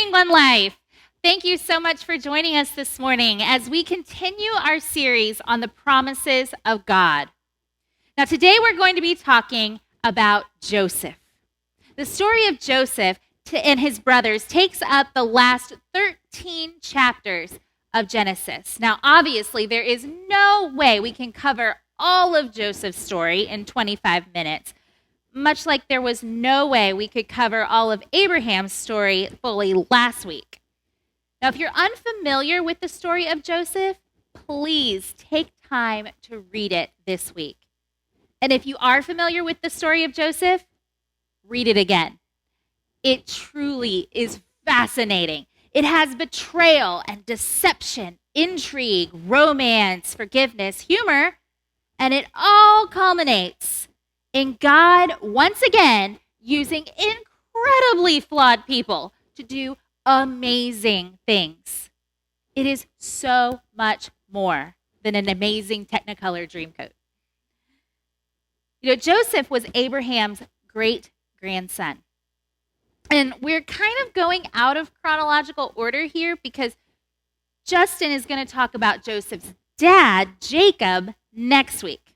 morning, One Life. Thank you so much for joining us this morning as we continue our series on the promises of God. Now, today we're going to be talking about Joseph. The story of Joseph and his brothers takes up the last 13 chapters of Genesis. Now, obviously, there is no way we can cover all of Joseph's story in 25 minutes, much like there was no way we could cover all of Abraham's story fully last week. Now, if you're unfamiliar with the story of Joseph, please take time to read it this week. And if you are familiar with the story of Joseph, read it again. It truly is fascinating. It has betrayal and deception, intrigue, romance, forgiveness, humor, and it all culminates in God once again using incredibly flawed people to do amazing things. It is so much more than an amazing Technicolor Dreamcoat. Joseph was Abraham's great-grandson. And we're kind of going out of chronological order here because Justin is going to talk about Joseph's dad, Jacob, next week.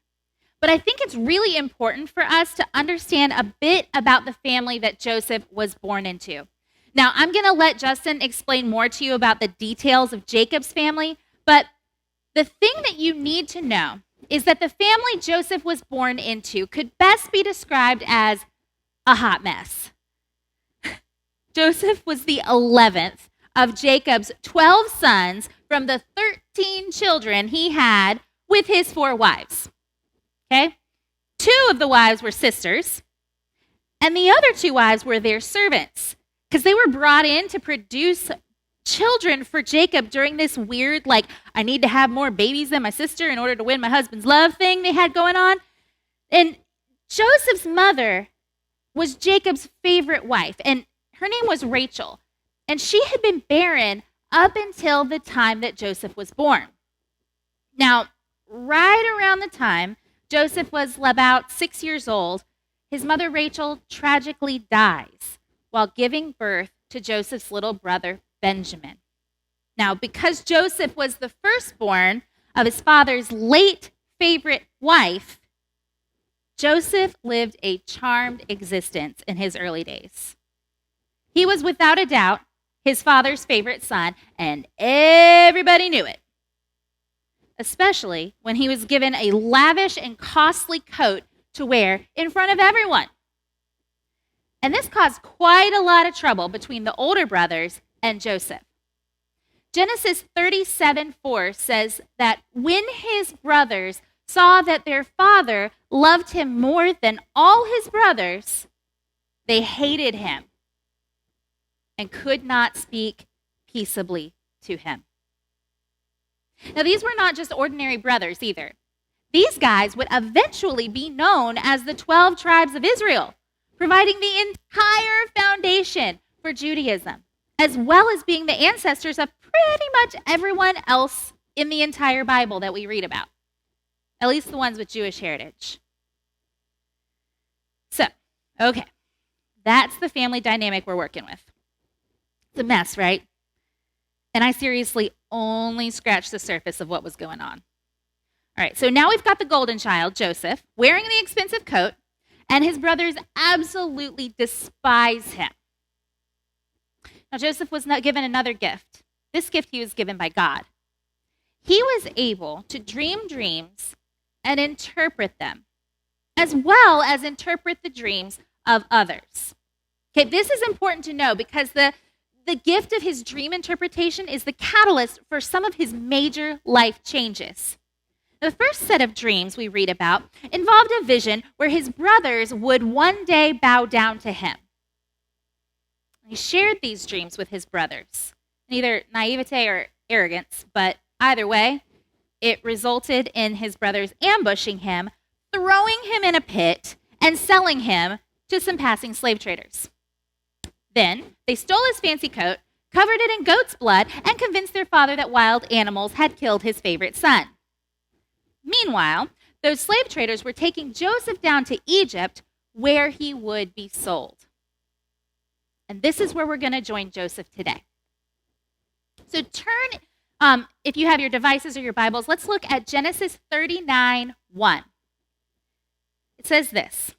But I think it's really important for us to understand a bit about the family that Joseph was born into. Now, I'm going to let Justin explain more to you about the details of Jacob's family, but the thing that you need to know is that the family Joseph was born into could best be described as a hot mess. Joseph was the 11th of Jacob's 12 sons from the 13 children he had with his 4 wives. Okay? 2 of the wives were sisters, and the other 2 wives were their servants because they were brought in to produce children for Jacob during this weird, I need to have more babies than my sister in order to win my husband's love thing they had going on. And Joseph's mother was Jacob's favorite wife, and her name was Rachel, and she had been barren up until the time that Joseph was born. Now, right around the time Joseph was about 6 years old, his mother Rachel tragically dies while giving birth to Joseph's little brother Benjamin. Now, because Joseph was the firstborn of his father's late favorite wife, Joseph lived a charmed existence in his early days. He was without a doubt his father's favorite son, and everybody knew it, especially when he was given a lavish and costly coat to wear in front of everyone. And this caused quite a lot of trouble between the older brothers and Joseph. Genesis 37:4 says that when his brothers saw that their father loved him more than all his brothers, they hated him and could not speak peaceably to him. Now, these were not just ordinary brothers either. These guys would eventually be known as the 12 tribes of Israel, providing the entire foundation for Judaism, as well as being the ancestors of pretty much everyone else in the entire Bible that we read about, at least the ones with Jewish heritage. So, okay, that's the family dynamic we're working with. It's a mess, right? And I seriously only scratched the surface of what was going on. All right, so now we've got the golden child, Joseph, wearing the expensive coat, and his brothers absolutely despise him. Now, Joseph was not given another gift. This gift he was given by God. He was able to dream dreams and interpret them, as well as interpret the dreams of others. Okay, this is important to know because the gift of his dream interpretation is the catalyst for some of his major life changes. The first set of dreams we read about involved a vision where his brothers would one day bow down to him. He shared these dreams with his brothers, neither naivete or arrogance, but either way, it resulted in his brothers ambushing him, throwing him in a pit, and selling him to some passing slave traders. Then they stole his fancy coat, covered it in goat's blood, and convinced their father that wild animals had killed his favorite son. Meanwhile, those slave traders were taking Joseph down to Egypt where he would be sold. And this is where we're going to join Joseph today. So turn, if you have your devices or your Bibles, let's look at Genesis 39:1. It says this.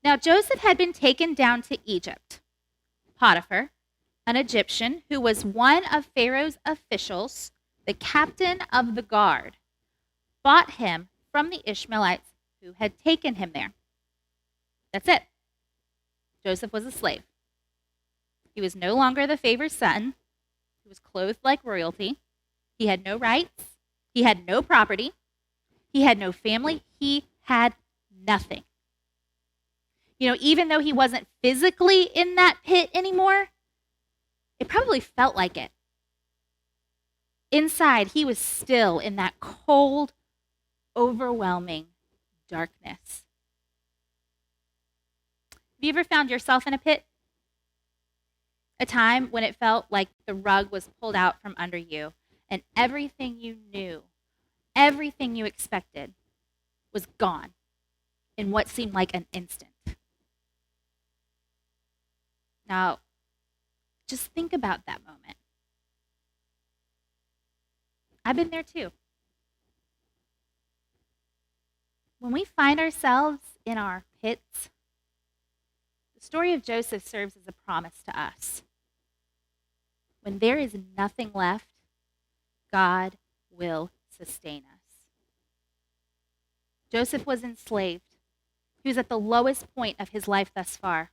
Now Joseph had been taken down to Egypt. Potiphar, an Egyptian who was one of Pharaoh's officials, the captain of the guard, bought him from the Ishmaelites who had taken him there. That's it. Joseph was a slave. He was no longer the favored son. He was clothed like royalty. He had no rights. He had no property. He had no family. He had nothing. You know, even though he wasn't physically in that pit anymore, it probably felt like it. Inside, he was still in that cold, overwhelming darkness. Have you ever found yourself in a pit? A time when it felt like the rug was pulled out from under you and everything you knew, everything you expected was gone in what seemed like an instant. Now, just think about that moment. I've been there too. When we find ourselves in our pits, the story of Joseph serves as a promise to us. When there is nothing left, God will sustain us. Joseph was enslaved. He was at the lowest point of his life thus far.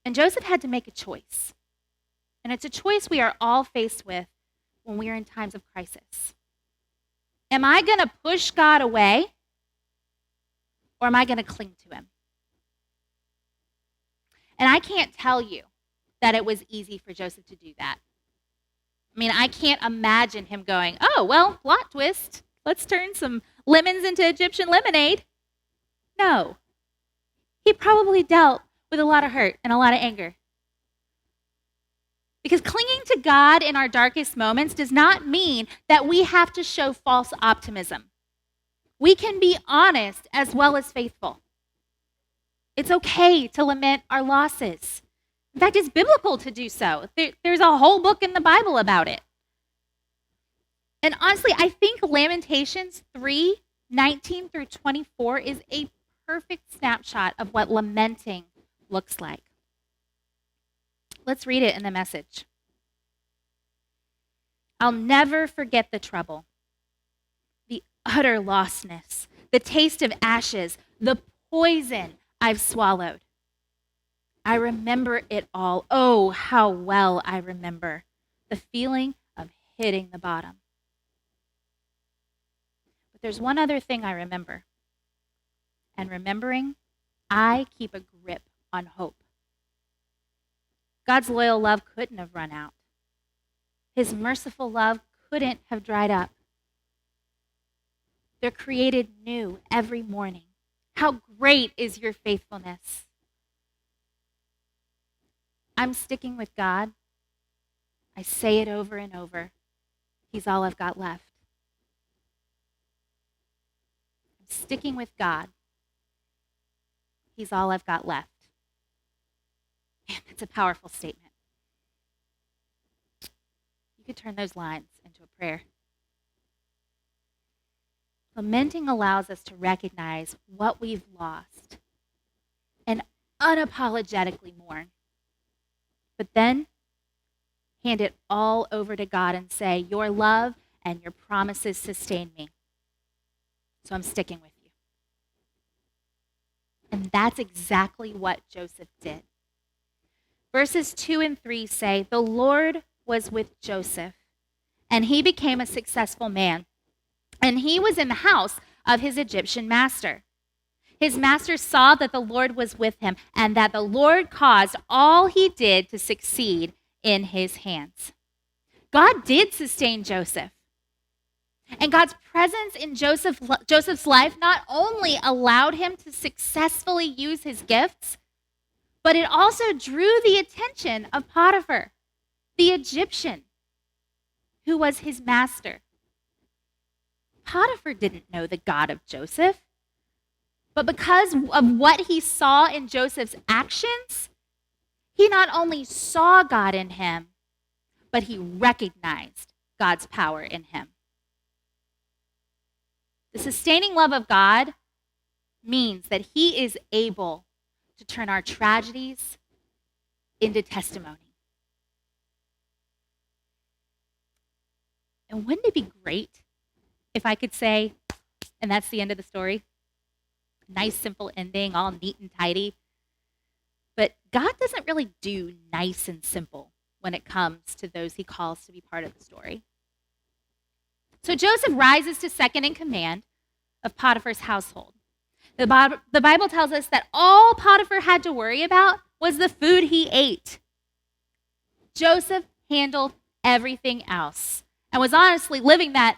And Joseph had to make a choice. And it's a choice we are all faced with when we are in times of crisis. Am I going to push God away, or am I going to cling to him? And I can't tell you that it was easy for Joseph to do that. I mean, I can't imagine him going, oh, well, plot twist. Let's turn some lemons into Egyptian lemonade. No. He probably dealt with a lot of hurt and a lot of anger. Because clinging to God in our darkest moments does not mean that we have to show false optimism. We can be honest as well as faithful. It's okay to lament our losses. In fact, it's biblical to do so. There's a whole book in the Bible about it. And honestly, I think Lamentations 3:19 through 24 is a perfect snapshot of what lamenting looks like. Let's read it in the Message. I'll never forget the trouble, the utter lostness, the taste of ashes, the poison I've swallowed. I remember it all. Oh, how well I remember the feeling of hitting the bottom. But there's one other thing I remember. And remembering, I keep a grip on hope. God's loyal love couldn't have run out. His merciful love couldn't have dried up. They're created new every morning. How great is your faithfulness? I'm sticking with God. I say it over and over. He's all I've got left. I'm sticking with God. He's all I've got left. Man, that's a powerful statement. You could turn those lines into a prayer. Lamenting allows us to recognize what we've lost and unapologetically mourn. But then hand it all over to God and say, your love and your promises sustain me. So I'm sticking with you. And that's exactly what Joseph did. Verses 2 and 3 say, the Lord was with Joseph, and he became a successful man. And he was in the house of his Egyptian master. His master saw that the Lord was with him, and that the Lord caused all he did to succeed in his hands. God did sustain Joseph. And God's presence in Joseph's life not only allowed him to successfully use his gifts, but it also drew the attention of Potiphar, the Egyptian, who was his master. Potiphar didn't know the God of Joseph, but because of what he saw in Joseph's actions, He not only saw God in him, but he recognized God's power in him. The sustaining love of God means that he is able to turn our tragedies into testimony. And wouldn't it be great if I could say, and that's the end of the story? Nice, simple ending, all neat and tidy. But God doesn't really do nice and simple when it comes to those he calls to be part of the story. So Joseph rises to second in command of Potiphar's household. The Bible tells us that all Potiphar had to worry about was the food he ate. Joseph handled everything else and was honestly living that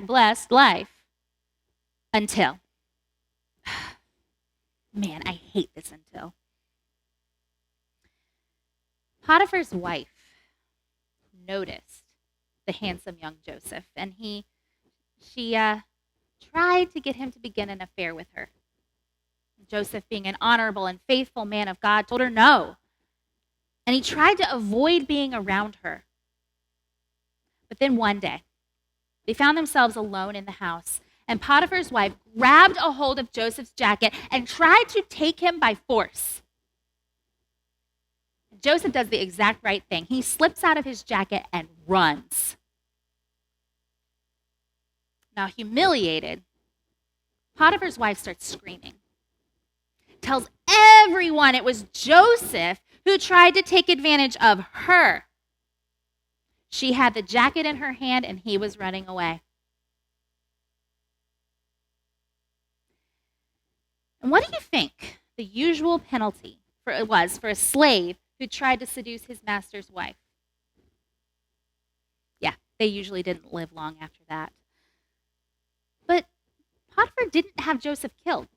#blessed life until. Man, I hate this until. Potiphar's wife noticed the handsome young Joseph, and she tried to get him to begin an affair with her. Joseph, being an honorable and faithful man of God, told her no. And he tried to avoid being around her. But then one day, they found themselves alone in the house, and Potiphar's wife grabbed a hold of Joseph's jacket and tried to take him by force. Joseph does the exact right thing. He slips out of his jacket and runs. Now, humiliated, Potiphar's wife starts screaming. Tells everyone it was Joseph who tried to take advantage of her. She had the jacket in her hand and he was running away. And what do you think the usual penalty was for a slave who tried to seduce his master's wife? Yeah, they usually didn't live long after that. But Potiphar didn't have Joseph killed.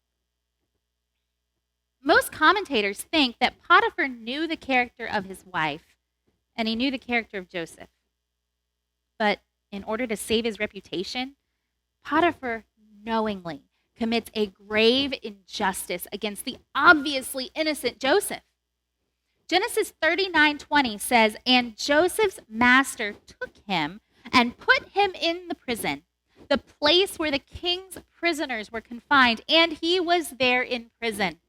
Most commentators think that Potiphar knew the character of his wife and he knew the character of Joseph. But in order to save his reputation, Potiphar knowingly commits a grave injustice against the obviously innocent Joseph. Genesis 39:20 says, "And Joseph's master took him and put him in the prison, the place where the king's prisoners were confined, and he was there in prison."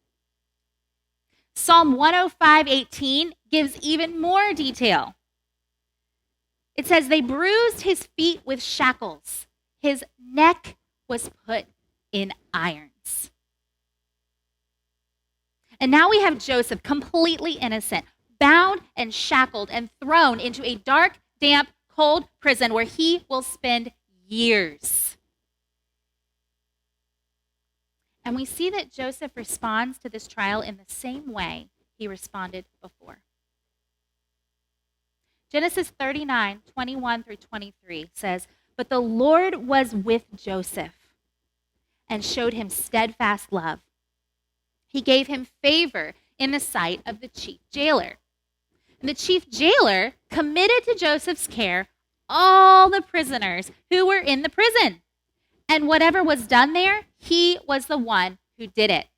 Psalm 105:18 gives even more detail. It says, "They bruised his feet with shackles. His neck was put in irons." And now we have Joseph, completely innocent, bound and shackled and thrown into a dark, damp, cold prison where he will spend years. And we see that Joseph responds to this trial in the same way he responded before. Genesis 39:21-23 says, "But the Lord was with Joseph and showed him steadfast love. He gave him favor in the sight of the chief jailer. And the chief jailer committed to Joseph's care all the prisoners who were in the prison. And whatever was done there, he was the one who did it.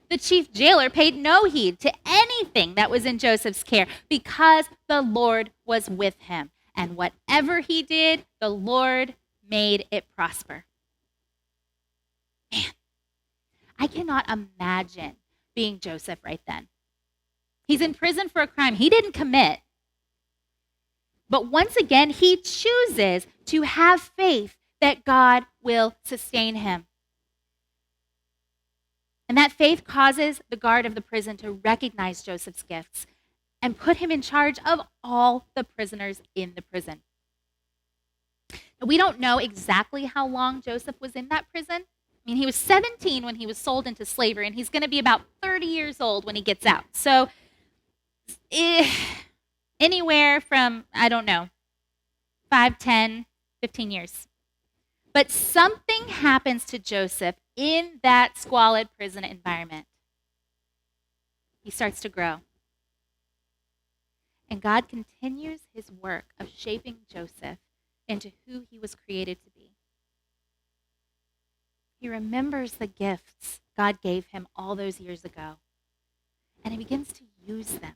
The chief jailer paid no heed to anything that was in Joseph's care because the Lord was with him. And whatever he did, the Lord made it prosper." Man, I cannot imagine being Joseph right then. He's in prison for a crime he didn't commit. But once again, he chooses to have faith that God will sustain him. And that faith causes the guard of the prison to recognize Joseph's gifts and put him in charge of all the prisoners in the prison. Now, we don't know exactly how long Joseph was in that prison. I mean, he was 17 when he was sold into slavery, and he's going to be about 30 years old when he gets out. So anywhere from, 5, 10, 15 years. But something happens to Joseph in that squalid prison environment. He starts to grow. And God continues his work of shaping Joseph into who he was created to be. He remembers the gifts God gave him all those years ago, and he begins to use them.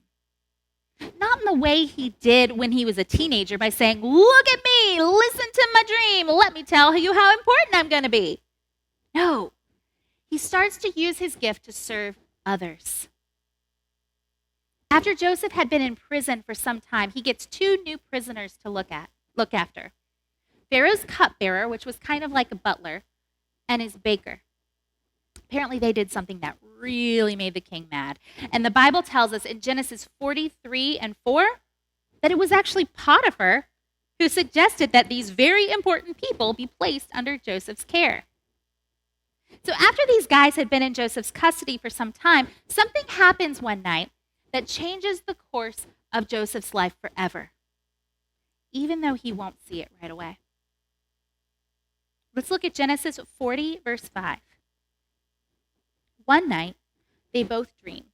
Not in the way he did when he was a teenager by saying, "Look at me, listen to my dream, let me tell you how important I'm going to be." No, he starts to use his gift to serve others. After Joseph had been in prison for some time, he gets 2 new prisoners to look after. Pharaoh's cupbearer, which was kind of like a butler, and his baker. Apparently, they did something that really made the king mad. And the Bible tells us in Genesis 43:4 that it was actually Potiphar who suggested that these very important people be placed under Joseph's care. So after these guys had been in Joseph's custody for some time, something happens one night that changes the course of Joseph's life forever, even though he won't see it right away. Let's look at Genesis 40, verse 5. One night, they both dreamed,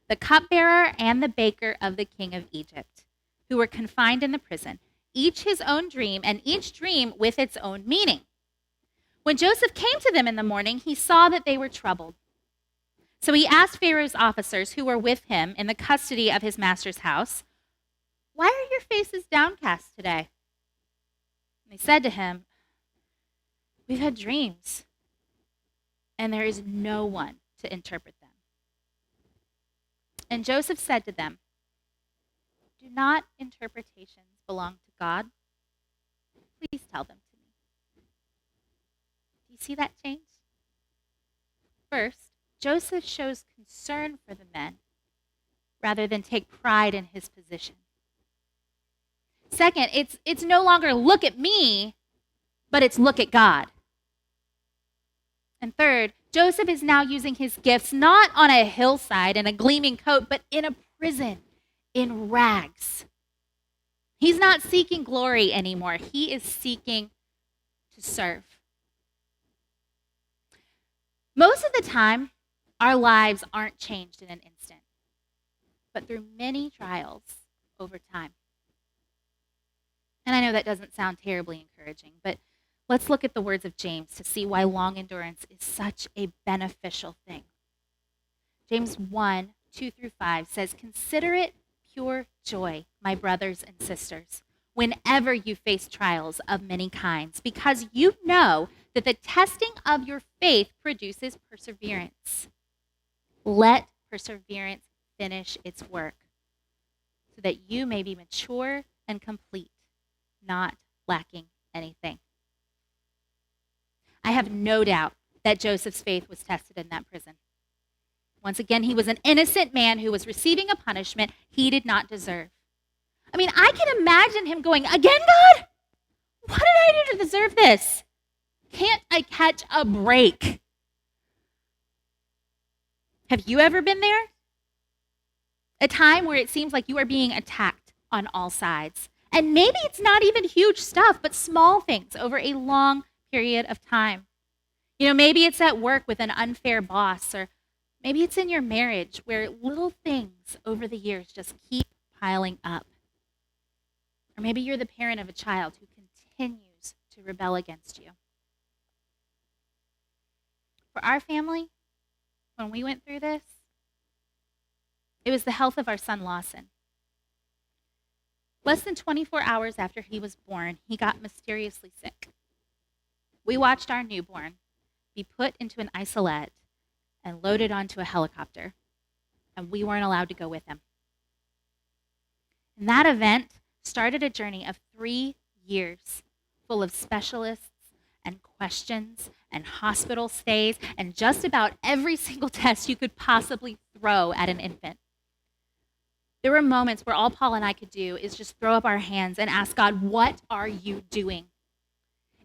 the cupbearer and the baker of the king of Egypt, who were confined in the prison, each his own dream, and each dream with its own meaning. When Joseph came to them in the morning, he saw that they were troubled. So he asked Pharaoh's officers who were with him in the custody of his master's house, "Why are your faces downcast today?" And they said to him, "We've had dreams, and there is no one to interpret them." And Joseph said to them, "Do not interpretations belong to God? Please tell them to me." Do you see that change? First, Joseph shows concern for the men rather than take pride in his position. Second, it's no longer look at me, but it's look at God. And third, Joseph is now using his gifts not on a hillside in a gleaming coat, but in a prison, in rags. He's not seeking glory anymore. He is seeking to serve. Most of the time, our lives aren't changed in an instant, but through many trials over time. And I know that doesn't sound terribly encouraging, but let's look at the words of James to see why long endurance is such a beneficial thing. James 1:2-5 says, "Consider it pure joy, my brothers and sisters, whenever you face trials of many kinds, because you know that the testing of your faith produces perseverance. Let perseverance finish its work, so that you may be mature and complete, not lacking anything." I have no doubt that Joseph's faith was tested in that prison. Once again, he was an innocent man who was receiving a punishment he did not deserve. I mean, I can imagine him going, "Again, God? What did I do to deserve this? Can't I catch a break?" Have you ever been there? A time where it seems like you are being attacked on all sides. And maybe it's not even huge stuff, but small things over a long period of time. Maybe it's at work with an unfair boss, or maybe it's in your marriage where little things over the years just keep piling up. Or maybe you're the parent of a child who continues to rebel against you. For our family, when we went through this, it was the health of our son Lawson. Less than 24 hours after he was born, he got mysteriously sick. We watched our newborn be put into an isolette and loaded onto a helicopter, and we weren't allowed to go with him. And that event started a journey of 3 years full of specialists and questions and hospital stays and just about every single test you could possibly throw at an infant. There were moments where all Paul and I could do is just throw up our hands and ask God, "What are you doing?"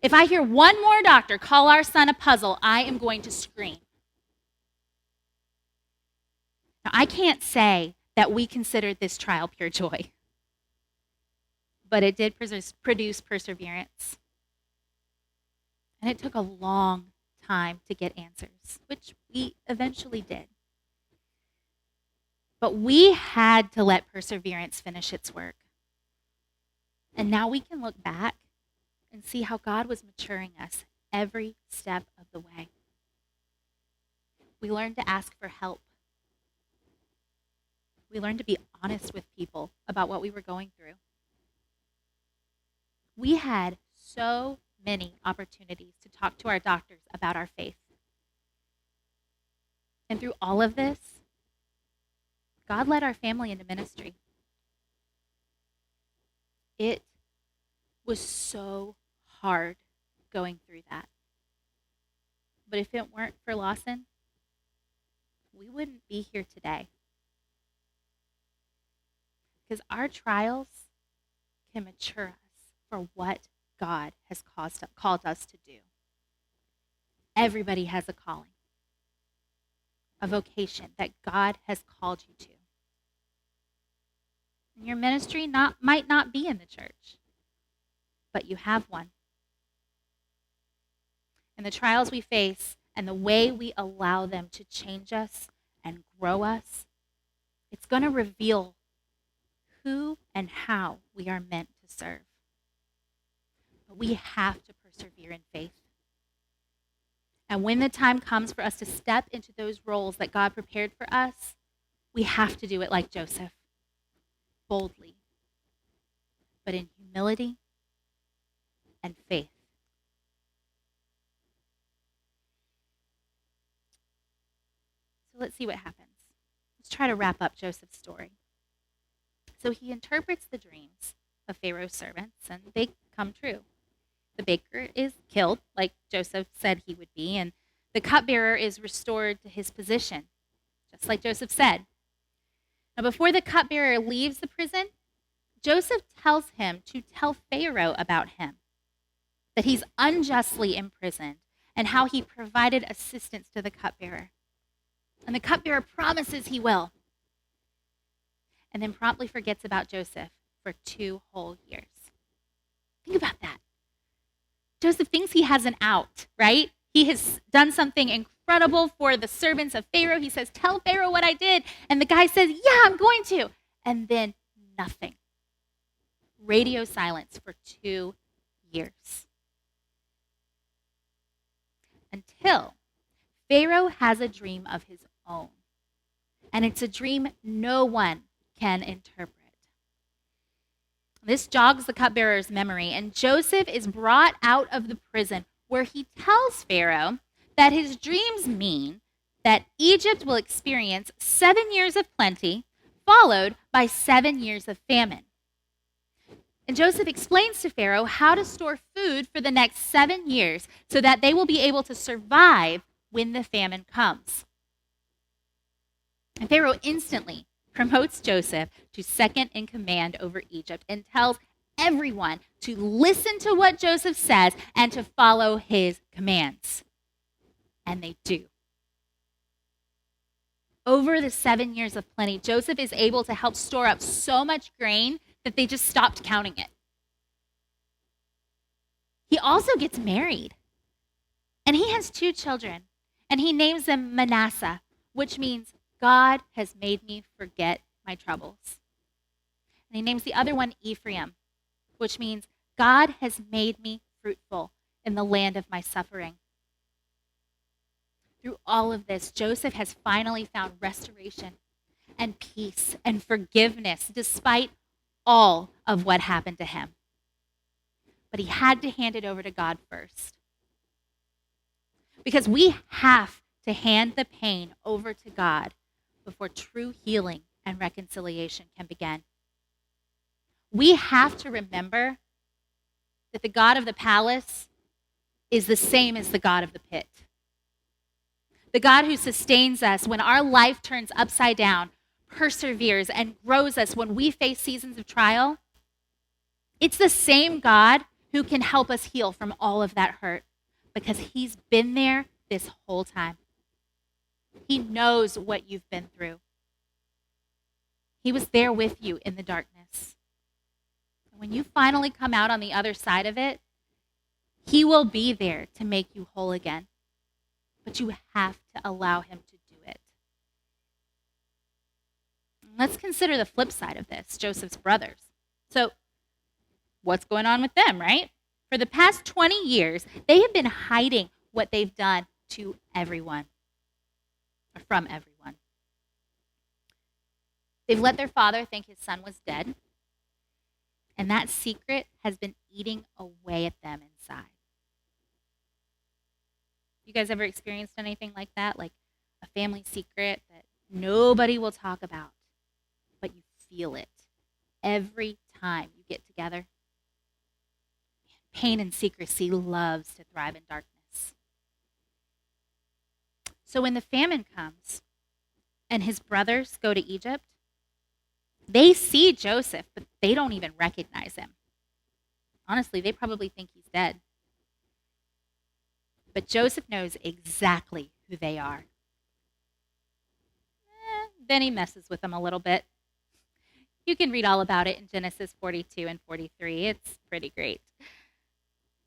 If I hear one more doctor call our son a puzzle, I am going to scream. Now, I can't say that we considered this trial pure joy, but it did produce perseverance. And it took a long time to get answers, which we eventually did. But we had to let perseverance finish its work. And now we can look back and see how God was maturing us every step of the way. We learned to ask for help. We learned to be honest with people about what we were going through. We had so many opportunities to talk to our doctors about our faith. And through all of this, God led our family into ministry. It was so hard going through that. But if it weren't for Lawson, we wouldn't be here today. Because our trials can mature us for what God has called us to do. Everybody has a calling, a vocation that God has called you to. And your ministry might not be in the church, but you have one. And the trials we face and the way we allow them to change us and grow us, it's going to reveal who and how we are meant to serve. But we have to persevere in faith. And when the time comes for us to step into those roles that God prepared for us, we have to do it like Joseph, boldly, but in humility and faith. So let's see what happens. Let's try to wrap up Joseph's story. So he interprets the dreams of Pharaoh's servants, and they come true. The baker is killed, like Joseph said he would be, and the cupbearer is restored to his position, just like Joseph said. Now, before the cupbearer leaves the prison, Joseph tells him to tell Pharaoh about him, that he's unjustly imprisoned, and how he provided assistance to the cupbearer. And the cupbearer promises he will, and then promptly forgets about Joseph for 2 whole years. Think about that. Joseph thinks he has an out, right? He has done something incredible for the servants of Pharaoh. He says, tell Pharaoh what I did. And the guy says, yeah, I'm going to. And then nothing. Radio silence for 2 years. Until Pharaoh has a dream of his own. And it's a dream no one can interpret. This jogs the cupbearer's memory, and Joseph is brought out of the prison where he tells Pharaoh that his dreams mean that Egypt will experience 7 years of plenty, followed by 7 years of famine. And Joseph explains to Pharaoh how to store food for the next 7 years so that they will be able to survive when the famine comes. And Pharaoh instantly promotes Joseph to second in command over Egypt and tells everyone to listen to what Joseph says and to follow his commands. And they do. Over the 7 years of plenty, Joseph is able to help store up so much grain that they just stopped counting it. He also gets married. And he has 2 children. And he names them Manasseh, which means God has made me forget my troubles. And he names the other one Ephraim, which means God has made me fruitful in the land of my suffering. Through all of this, Joseph has finally found restoration and peace and forgiveness despite all of what happened to him. But he had to hand it over to God first. Because we have to hand the pain over to God before true healing and reconciliation can begin. We have to remember that the God of the palace is the same as the God of the pit. The God who sustains us when our life turns upside down, perseveres, and grows us when we face seasons of trial. It's the same God who can help us heal from all of that hurt because he's been there this whole time. He knows what you've been through. He was there with you in the darkness. And when you finally come out on the other side of it, he will be there to make you whole again. But you have to allow him to do it. Let's consider the flip side of this, Joseph's brothers. So, what's going on with them, right? For the past 20 years, they have been hiding what they've done to everyone, or from everyone. They've let their father think his son was dead, and that secret has been eating away at them inside. You guys ever experienced anything like that? Like a family secret that nobody will talk about, but you feel it every time you get together? Pain and secrecy loves to thrive in darkness. So when the famine comes and his brothers go to Egypt, they see Joseph, but they don't even recognize him. Honestly, they probably think he's dead. But Joseph knows exactly who they are. Then he messes with them a little bit. You can read all about it in Genesis 42 and 43. It's pretty great.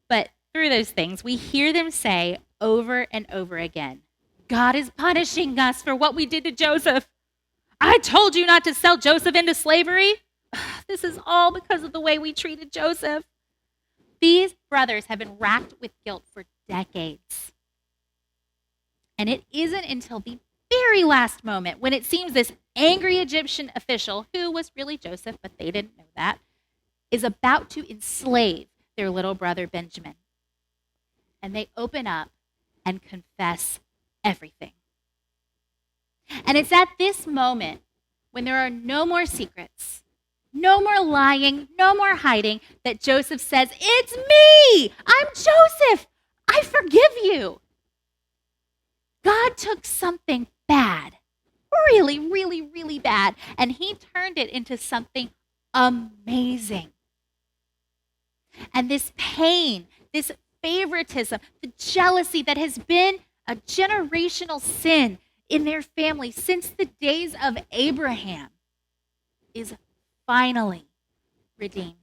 But through those things, we hear them say over and over again, God is punishing us for what we did to Joseph. I told you not to sell Joseph into slavery. This is all because of the way we treated Joseph. These brothers have been racked with guilt for decades. And it isn't until the very last moment when it seems this angry Egyptian official, who was really Joseph, but they didn't know that, is about to enslave their little brother Benjamin. And they open up and confess everything. And it's at this moment, when there are no more secrets, no more lying, no more hiding, that Joseph says, "It's me! I'm Joseph! I forgive you." God took something bad, really, really, really bad, and he turned it into something amazing. And this pain, this favoritism, the jealousy that has been a generational sin in their family since the days of Abraham is finally redeemed.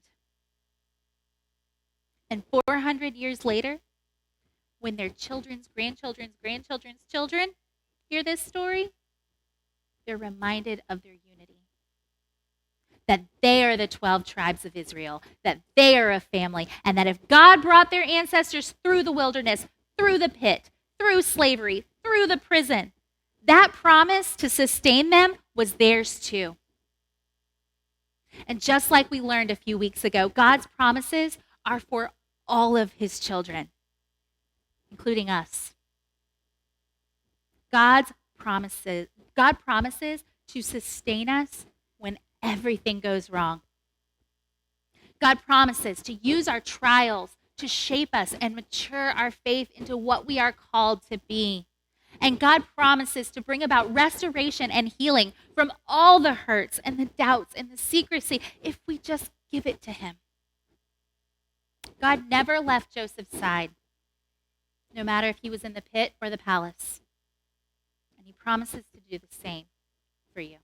And 400 years later, when their children's grandchildren's children hear this story, they're reminded of their unity. That they are the 12 tribes of Israel, that they are a family, and that if God brought their ancestors through the wilderness, through the pit, through slavery, through the prison, that promise to sustain them was theirs too. And just like we learned a few weeks ago, God's promises are for all of his children, including us. God promises to sustain us when everything goes wrong. God promises to use our trials to shape us and mature our faith into what we are called to be. And God promises to bring about restoration and healing from all the hurts and the doubts and the secrecy if we just give it to him. God never left Joseph's side, no matter if he was in the pit or the palace. And he promises to do the same for you.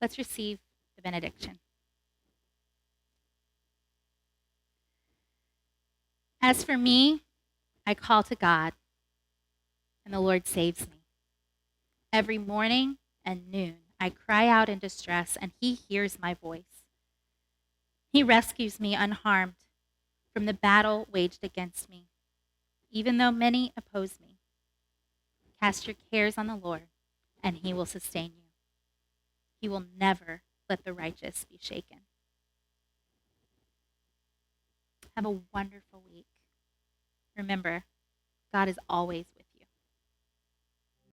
Let's receive the benediction. As for me, I call to God, and the Lord saves me. Every morning and noon, I cry out in distress, and he hears my voice. He rescues me unharmed from the battle waged against me, even though many oppose me. Cast your cares on the Lord, and he will sustain you. He will never let the righteous be shaken. Have a wonderful week. Remember, God is always